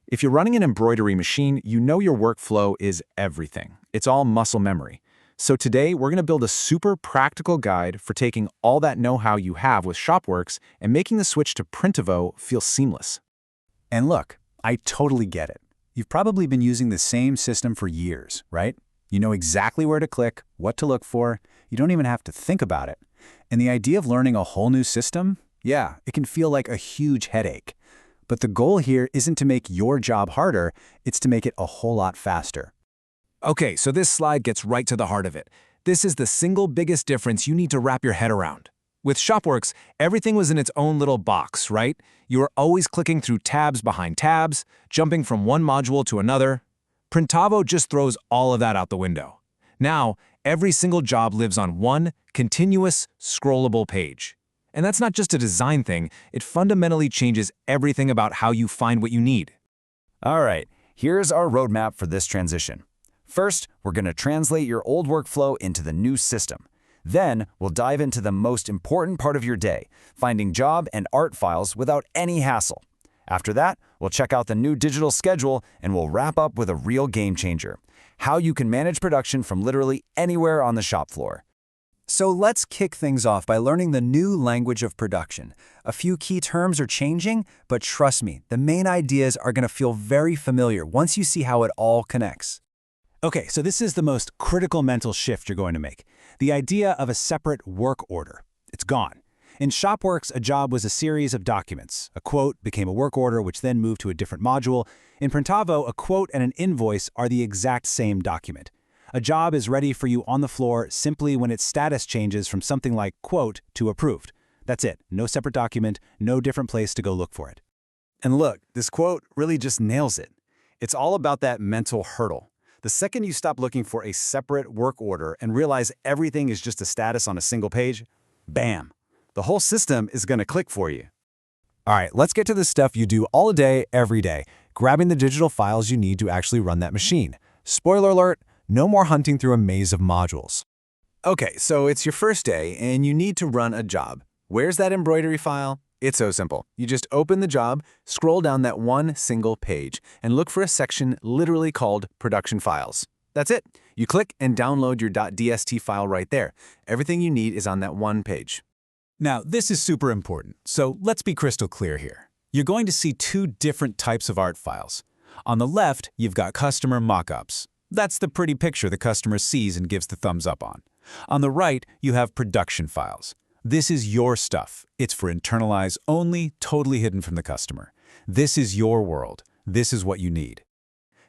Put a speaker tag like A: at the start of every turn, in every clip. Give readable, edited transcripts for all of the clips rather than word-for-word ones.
A: If you're running an embroidery machine, you know your workflow is everything. It's all muscle memory. So today, we're going to build a super practical guide for taking all that know-how you have with Shopworks and making the switch to printavo feel seamless.
B: And look, I totally get it. You've probably been using the same system for years, right? You know exactly where to click, what to look for. You don't even have to think about it. And the idea of learning a whole new system, yeah, it can feel like a huge headache. But the goal here isn't to make your job harder, it's to make it a whole lot faster.
A: Okay, so this slide gets right to the heart of it. This is the single biggest difference you need to wrap your head around. With Shopworks, everything was in its own little box, right? You were always clicking through tabs behind tabs, jumping from one module to another. Printavo just throws all of that out the window. Now, every single job lives on one continuous, scrollable page. And that's not just a design thing, it fundamentally changes everything about how you find what you need.
B: All right, here's our roadmap for this transition. First, we're going to translate your old workflow into the new system. Then, we'll dive into the most important part of your day, finding job and art files without any hassle. After that, we'll check out the new digital schedule and we'll wrap up with a real game changer, how you can manage production from literally anywhere on the shop floor. So let's kick things off by learning the new language of production. A few key terms are changing, but trust me, the main ideas are going to feel very familiar once you see how it all connects. Okay, so this is the most critical mental shift you're going to make. The idea of a separate work order. It's gone. In Shopworks, a job was a series of documents. A quote became a work order, which then moved to a different module. In Printavo, a quote and an invoice are the exact same document. A job is ready for you on the floor simply when its status changes from something like quote to approved. That's it. No separate document, no different place to go look for it. And look, this quote really just nails it. It's all about that mental hurdle. The second you stop looking for a separate work order and realize everything is just a status on a single page, bam, the whole system is going to click for you. All right, let's get to the stuff you do all day, every day, grabbing the digital files you need to actually run that machine. Spoiler alert, no more hunting through a maze of modules. Okay, so it's your first day and you need to run a job. Where's that embroidery file? It's so simple. You just open the job, scroll down that one single page, and look for a section literally called Production Files. That's it. You click and download your .dst file right there. Everything you need is on that one page. Now, this is super important, so let's be crystal clear here. You're going to see two different types of art files. On the left, you've got customer mockups. That's the pretty picture the customer sees and gives the thumbs up on. On the right, you have production files. This is your stuff. It's for internalize only, totally hidden from the customer. This is your world. This is what you need.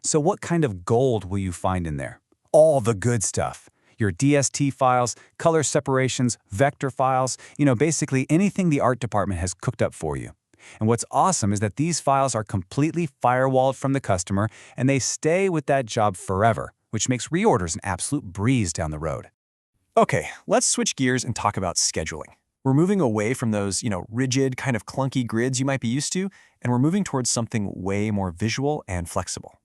B: So what kind of gold will you find in there? All the good stuff. Your DST files, color separations, vector files, basically anything the art department has cooked up for you. And what's awesome is that these files are completely firewalled from the customer and they stay with that job forever, which makes reorders an absolute breeze down the road. Okay, let's switch gears and talk about scheduling. We're moving away from those, rigid, kind of clunky grids you might be used to, and we're moving towards something way more visual and flexible.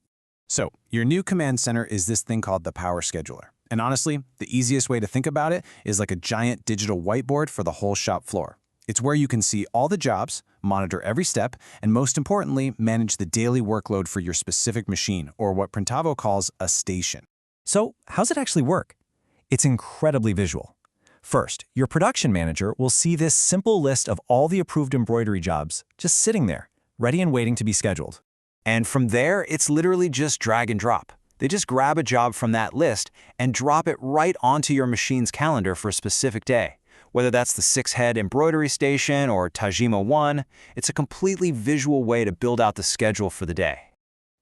B: So, your new command center is this thing called the Power Scheduler. And honestly, the easiest way to think about it is like a giant digital whiteboard for the whole shop floor. It's where you can see all the jobs, monitor every step, and most importantly, manage the daily workload for your specific machine, or what Printavo calls a station. So, how's it actually work? It's incredibly visual. First, your production manager will see this simple list of all the approved embroidery jobs just sitting there, ready and waiting to be scheduled. And from there, it's literally just drag and drop. They just grab a job from that list and drop it right onto your machine's calendar for a specific day. Whether that's the 6-head embroidery station or Tajima 1, it's a completely visual way to build out the schedule for the day.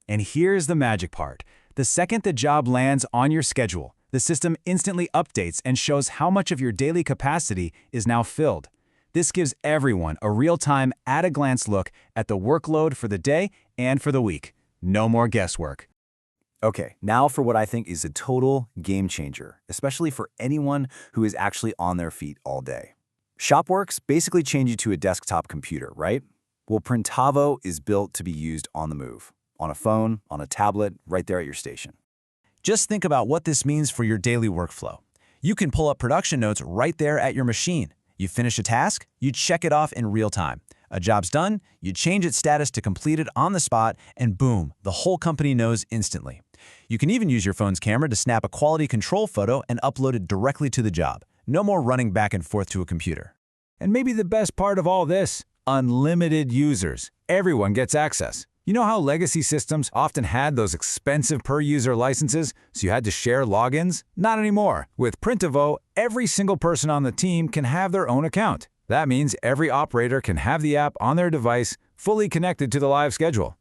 B: And here's the magic part. The second the job lands on your schedule, the system instantly updates and shows how much of your daily capacity is now filled. This gives everyone a real-time, at-a-glance look at the workload for the day and for the week. No more guesswork. Okay, now for what I think is a total game changer, especially for anyone who is actually on their feet all day. Shopworks basically change you to a desktop computer, right? Well, Printavo is built to be used on the move, on a phone, on a tablet, right there at your station. Just think about what this means for your daily workflow. You can pull up production notes right there at your machine. You finish a task, you check it off in real time. A job's done, you change its status to completed on the spot, and boom, the whole company knows instantly. You can even use your phone's camera to snap a quality control photo and upload it directly to the job. No more running back and forth to a computer. And maybe the best part of all this, unlimited users. Everyone gets access. You know how legacy systems often had those expensive per-user licenses, so you had to share logins? Not anymore. With printavo, every single person on the team can have their own account. That means every operator can have the app on their device, fully connected to the live schedule.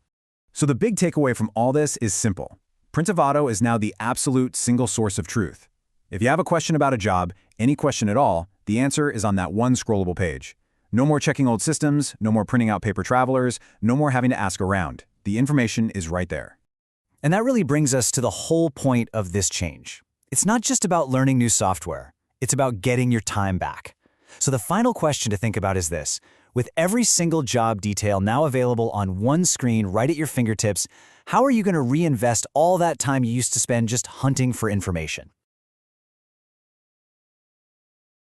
A: So the big takeaway from all this is simple. Printavo is now the absolute single source of truth. If you have a question about a job, any question at all, the answer is on that one scrollable page. No more checking old systems, no more printing out paper travelers, no more having to ask around. The information is right there.
B: And that really brings us to the whole point of this change. It's not just about learning new software. It's about getting your time back. So the final question to think about is this. With every single job detail now available on one screen right at your fingertips, how are you going to reinvest all that time you used to spend just hunting for information?